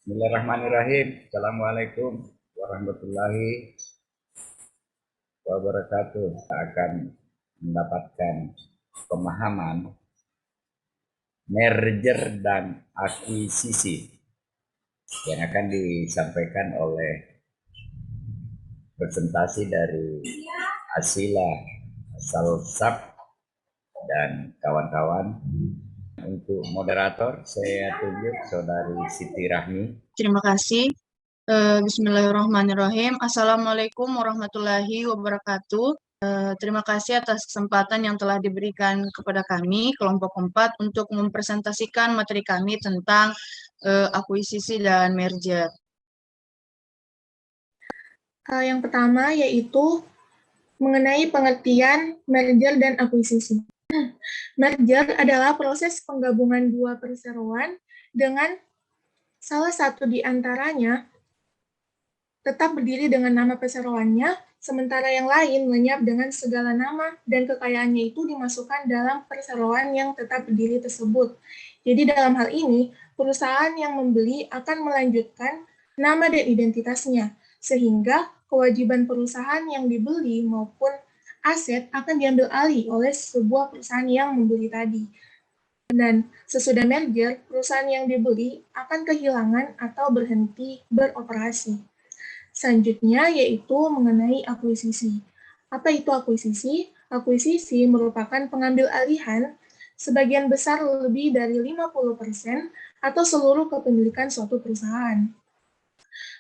Bismillahirrahmanirrahim. Assalamualaikum warahmatullahi wabarakatuh. Kita akan mendapatkan pemahaman merger dan akuisisi yang akan disampaikan oleh presentasi dari Asila Salsab dan kawan-kawan. Untuk moderator, saya tunjuk Saudari Siti Rahmi. Terima kasih. Bismillahirrahmanirrahim. Assalamualaikum warahmatullahi wabarakatuh. Terima kasih atas kesempatan yang telah diberikan kepada kami, kelompok 4, untuk mempresentasikan materi kami tentang akuisisi dan merger. Yang pertama yaitu mengenai pengertian merger dan akuisisi. Merger adalah proses penggabungan dua perseroan dengan salah satu di antaranya tetap berdiri dengan nama perseroannya, sementara yang lain lenyap dengan segala nama dan kekayaannya itu dimasukkan dalam perseroan yang tetap berdiri tersebut. Jadi dalam hal ini, perusahaan yang membeli akan melanjutkan nama dan identitasnya, sehingga kewajiban perusahaan yang dibeli maupun aset akan diambil alih oleh sebuah perusahaan yang membeli tadi. Dan sesudah merger, perusahaan yang dibeli akan kehilangan atau berhenti beroperasi. Selanjutnya yaitu mengenai akuisisi. Apa itu akuisisi? Akuisisi merupakan pengambil alihan sebagian besar lebih dari 50% atau seluruh kepemilikan suatu perusahaan.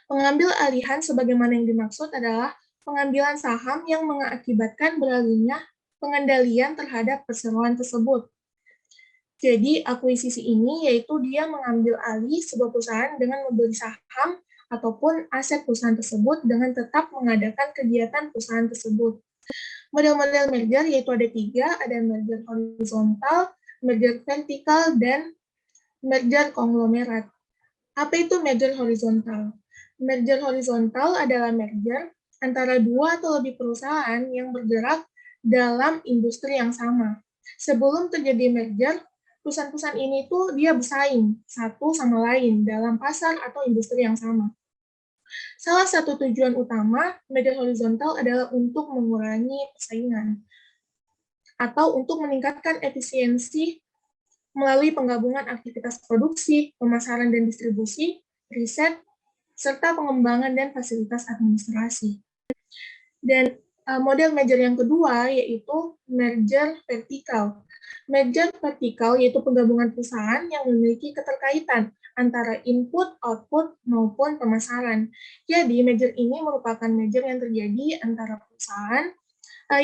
Pengambil alihan sebagaimana yang dimaksud adalah pengambilan saham yang mengakibatkan beralihnya pengendalian terhadap perseroan tersebut. Jadi, akuisisi ini yaitu dia mengambil alih sebuah perusahaan dengan membeli saham ataupun aset perusahaan tersebut dengan tetap mengadakan kegiatan perusahaan tersebut. Model-model merger yaitu ada 3, ada merger horizontal, merger vertikal, dan merger konglomerat. Apa itu merger horizontal? Merger horizontal adalah merger antara dua atau lebih perusahaan yang bergerak dalam industri yang sama. Sebelum terjadi merger, perusahaan-perusahaan ini tuh dia bersaing satu sama lain dalam pasar atau industri yang sama. Salah satu tujuan utama merger horizontal adalah untuk mengurangi persaingan atau untuk meningkatkan efisiensi melalui penggabungan aktivitas produksi, pemasaran dan distribusi, riset, serta pengembangan dan fasilitas administrasi. Dan model merger yang kedua yaitu merger vertikal. Merger vertikal yaitu penggabungan perusahaan yang memiliki keterkaitan antara input, output, maupun pemasaran. Jadi, merger ini merupakan merger yang terjadi antara perusahaan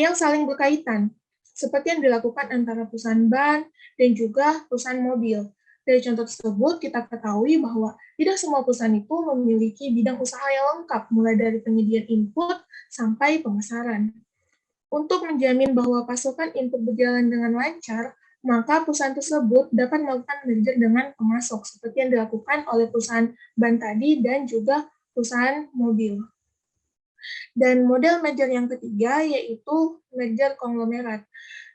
yang saling berkaitan, seperti yang dilakukan antara perusahaan ban dan juga perusahaan mobil. Dari contoh tersebut, kita ketahui bahwa tidak semua perusahaan itu memiliki bidang usaha yang lengkap, mulai dari penyediaan input sampai pemasaran. Untuk menjamin bahwa pasokan input berjalan dengan lancar, maka perusahaan tersebut dapat melakukan merger dengan pemasok, seperti yang dilakukan oleh perusahaan ban tadi dan juga perusahaan mobil. Dan model merger yang ketiga yaitu merger konglomerat,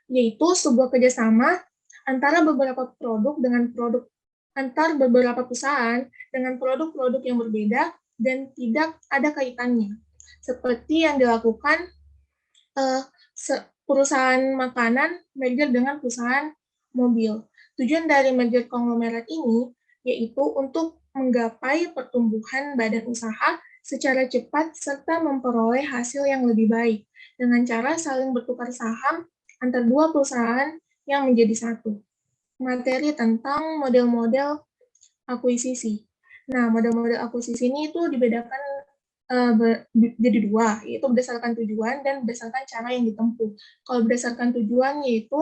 yaitu sebuah kerjasama antara beberapa produk dengan produk antar beberapa perusahaan dengan produk-produk yang berbeda dan tidak ada kaitannya, seperti yang dilakukan perusahaan makanan merger dengan perusahaan mobil. Tujuan dari merger konglomerat ini yaitu untuk menggapai pertumbuhan badan usaha secara cepat serta memperoleh hasil yang lebih baik dengan cara saling bertukar saham antar dua perusahaan yang menjadi satu. Materi tentang model-model akuisisi. Nah, model-model akuisisi ini itu dibedakan jadi dua, yaitu berdasarkan tujuan dan berdasarkan cara yang ditempuh. Kalau berdasarkan tujuan yaitu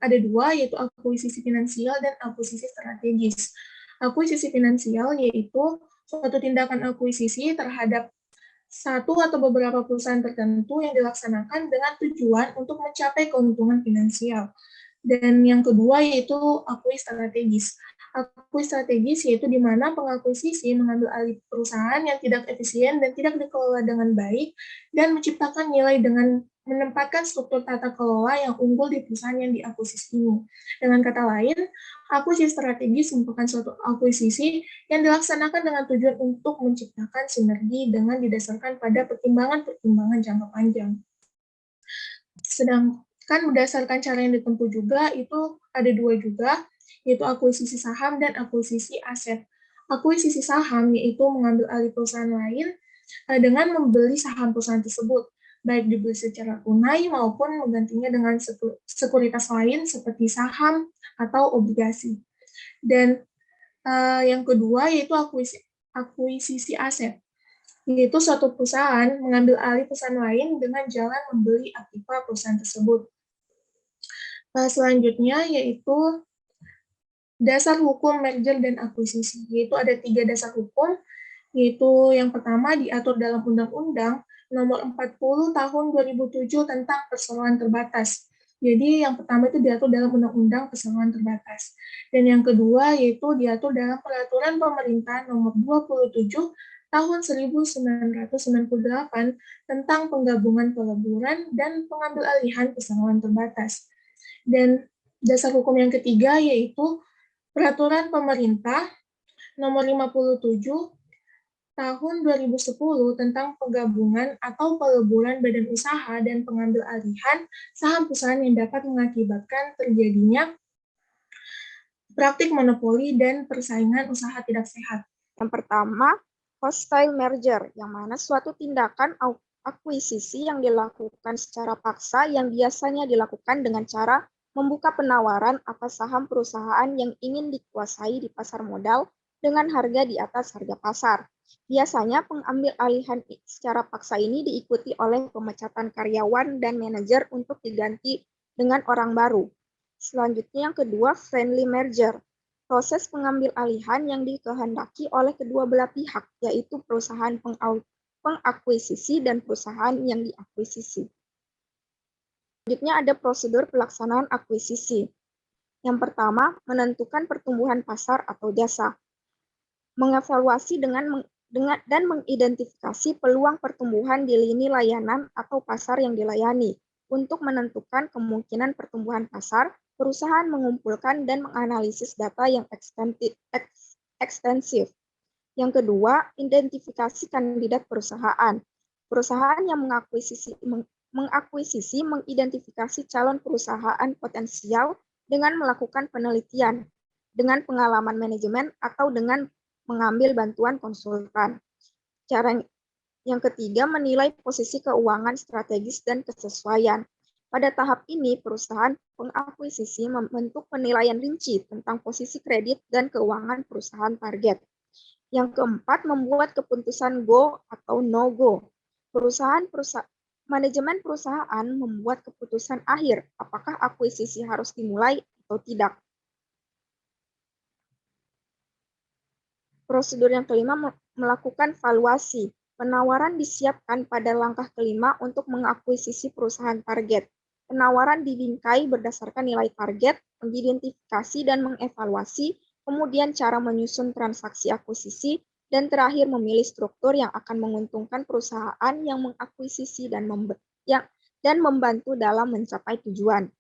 ada dua, yaitu akuisisi finansial dan akuisisi strategis. Akuisisi finansial yaitu suatu tindakan akuisisi terhadap satu atau beberapa perusahaan tertentu yang dilaksanakan dengan tujuan untuk mencapai keuntungan finansial. Dan yang kedua yaitu akuisisi strategis. Akuisisi strategis yaitu di mana pengakuisisi mengambil alih perusahaan yang tidak efisien dan tidak dikelola dengan baik dan menciptakan nilai dengan menempatkan struktur tata kelola yang unggul di perusahaan yang diakuisisi ini. Dengan kata lain, akuisisi strategis merupakan suatu akuisisi yang dilaksanakan dengan tujuan untuk menciptakan sinergi dengan didasarkan pada pertimbangan-pertimbangan jangka panjang. Sedangkan berdasarkan cara yang ditempuh juga, itu ada dua juga, yaitu akuisisi saham dan akuisisi aset. Akuisisi saham yaitu mengambil alih perusahaan lain dengan membeli saham perusahaan tersebut, baik dibeli secara tunai maupun menggantinya dengan sekuritas lain seperti saham atau obligasi. Dan yang kedua yaitu akuisisi aset, yaitu suatu perusahaan mengambil alih perusahaan lain dengan jalan membeli aktiva perusahaan tersebut. Selanjutnya yaitu dasar hukum merger dan akuisisi, yaitu ada 3 dasar hukum, yaitu yang pertama diatur dalam Undang-Undang Nomor 40 Tahun 2007 tentang perseroan terbatas. Jadi yang pertama itu diatur dalam Undang-Undang Perseroan Terbatas. Dan yang kedua yaitu diatur dalam Peraturan Pemerintah Nomor 27 Tahun 1998 tentang penggabungan peleburan dan pengambil alihan perseroan terbatas. Dan dasar hukum yang ketiga yaitu Peraturan Pemerintah Nomor 57 Tahun 2010 tentang penggabungan atau peleburan badan usaha dan pengambil alihan saham perusahaan yang dapat mengakibatkan terjadinya praktik monopoli dan persaingan usaha tidak sehat. Yang pertama, hostile merger, yang mana suatu tindakan akuisisi yang dilakukan secara paksa yang biasanya dilakukan dengan cara membuka penawaran atas saham perusahaan yang ingin dikuasai di pasar modal dengan harga di atas harga pasar. Biasanya pengambil alihan secara paksa ini diikuti oleh pemecatan karyawan dan manajer untuk diganti dengan orang baru. Selanjutnya yang kedua, friendly merger. Proses pengambil alihan yang dikehendaki oleh kedua belah pihak, yaitu perusahaan pengakuisisi dan perusahaan yang diakuisisi. Selanjutnya ada prosedur pelaksanaan akuisisi. Yang pertama, menentukan pertumbuhan pasar atau jasa. Mengevaluasi dan mengidentifikasi peluang pertumbuhan di lini layanan atau pasar yang dilayani. Untuk menentukan kemungkinan pertumbuhan pasar, perusahaan mengumpulkan dan menganalisis data yang ekstensif. Yang kedua, identifikasi kandidat perusahaan. Perusahaan yang mengakuisisi mengidentifikasi calon perusahaan potensial dengan melakukan penelitian, dengan pengalaman manajemen atau dengan mengambil bantuan konsultan. Cara yang ketiga, menilai posisi keuangan strategis dan kesesuaian. Pada tahap ini, perusahaan pengakuisisi membentuk penilaian rinci tentang posisi kredit dan keuangan perusahaan target. Yang keempat, membuat keputusan go atau no-go. Manajemen perusahaan membuat keputusan akhir apakah akuisisi harus dimulai atau tidak. Prosedur yang kelima, melakukan valuasi. Penawaran disiapkan pada langkah kelima untuk mengakuisisi perusahaan target. Penawaran dibingkai berdasarkan nilai target, mengidentifikasi dan mengevaluasi, kemudian cara menyusun transaksi akuisisi, dan terakhir memilih struktur yang akan menguntungkan perusahaan yang mengakuisisi dan membantu dalam mencapai tujuan.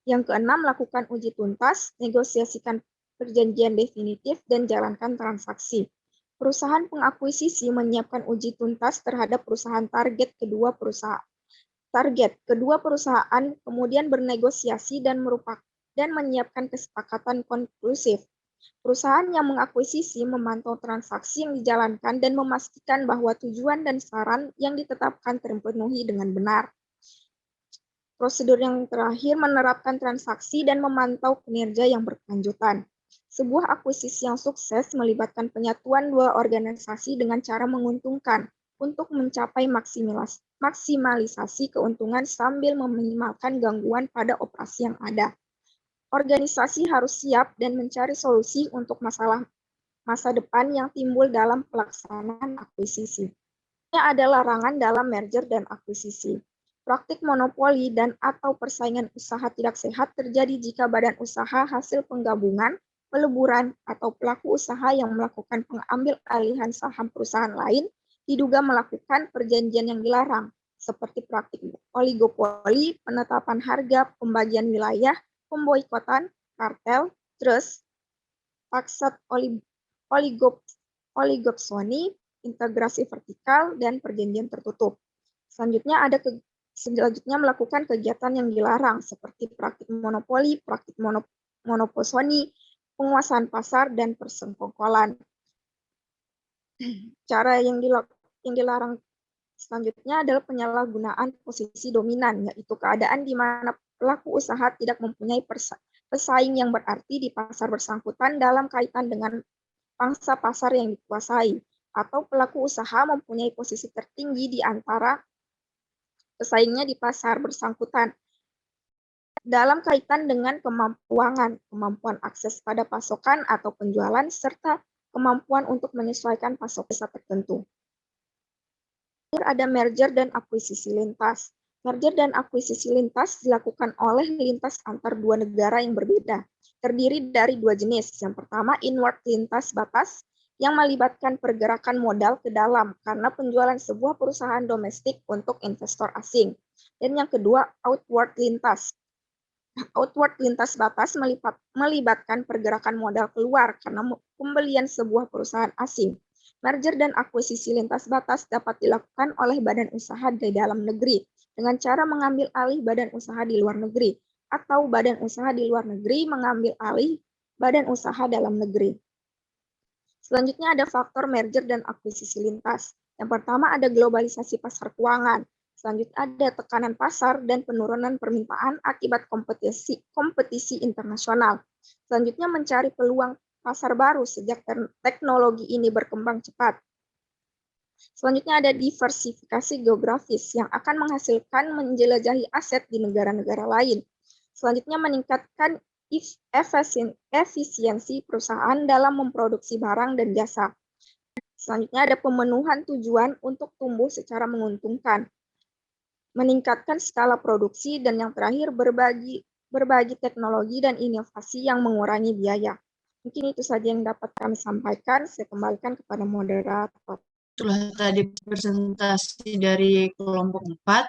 Yang keenam, lakukan uji tuntas, negosiasikan perjanjian definitif, dan jalankan transaksi. Perusahaan pengakuisisi menyiapkan uji tuntas terhadap perusahaan target kedua perusahaan. Kedua perusahaan kemudian bernegosiasi dan menyiapkan kesepakatan konklusif. Perusahaan yang mengakuisisi memantau transaksi yang dijalankan dan memastikan bahwa tujuan dan saran yang ditetapkan terpenuhi dengan benar. Prosedur yang terakhir, menerapkan transaksi dan memantau kinerja yang berkelanjutan. Sebuah akuisisi yang sukses melibatkan penyatuan dua organisasi dengan cara menguntungkan untuk mencapai maksimalisasi keuntungan sambil meminimalkan gangguan pada operasi yang ada. Organisasi harus siap dan mencari solusi untuk masalah masa depan yang timbul dalam pelaksanaan akuisisi. Ini adalah larangan dalam merger dan akuisisi. Praktik monopoli dan atau persaingan usaha tidak sehat terjadi jika badan usaha hasil penggabungan peleburan, atau pelaku usaha yang melakukan pengambil alihan saham perusahaan lain diduga melakukan perjanjian yang dilarang, seperti praktik oligopoli, penetapan harga, pembagian wilayah, pemboikotan, kartel, trust, maksud oligopsoni, integrasi vertikal, dan perjanjian tertutup. Selanjutnya melakukan kegiatan yang dilarang seperti praktik monopoli, praktik monoposoni, penguasaan pasar, dan persengkongkolan. Cara yang dilarang selanjutnya adalah penyalahgunaan posisi dominan, yaitu keadaan di mana pelaku usaha tidak mempunyai pesaing yang berarti di pasar bersangkutan dalam kaitan dengan pangsa pasar yang dikuasai, atau pelaku usaha mempunyai posisi tertinggi di antara pesaingnya di pasar bersangkutan dalam kaitan dengan kemampuan akses pada pasokan atau penjualan, serta kemampuan untuk menyesuaikan pasokan tertentu. Ada merger dan akuisisi lintas. Merger dan akuisisi lintas dilakukan oleh lintas antar dua negara yang berbeda, terdiri dari dua jenis. Yang pertama, inward lintas batas, yang melibatkan pergerakan modal ke dalam karena penjualan sebuah perusahaan domestik untuk investor asing. Dan yang kedua, outward lintas. Outward lintas batas melibatkan pergerakan modal keluar karena pembelian sebuah perusahaan asing. Merger dan akuisisi lintas batas dapat dilakukan oleh badan usaha di dalam negeri dengan cara mengambil alih badan usaha di luar negeri, atau badan usaha di luar negeri mengambil alih badan usaha dalam negeri. Selanjutnya ada faktor merger dan akuisisi lintas. Yang pertama ada globalisasi pasar keuangan. Selanjutnya ada tekanan pasar dan penurunan permintaan akibat kompetisi internasional. Selanjutnya mencari peluang pasar baru sejak teknologi ini berkembang cepat. Selanjutnya ada diversifikasi geografis yang akan menghasilkan menjelajahi aset di negara-negara lain. Selanjutnya meningkatkan efisiensi perusahaan dalam memproduksi barang dan jasa. Selanjutnya ada pemenuhan tujuan untuk tumbuh secara menguntungkan, meningkatkan skala produksi, dan yang terakhir berbagi teknologi dan inovasi yang mengurangi biaya. Mungkin itu saja yang dapat kami sampaikan. Saya kembalikan kepada moderator. Itulah tadi presentasi dari kelompok 4.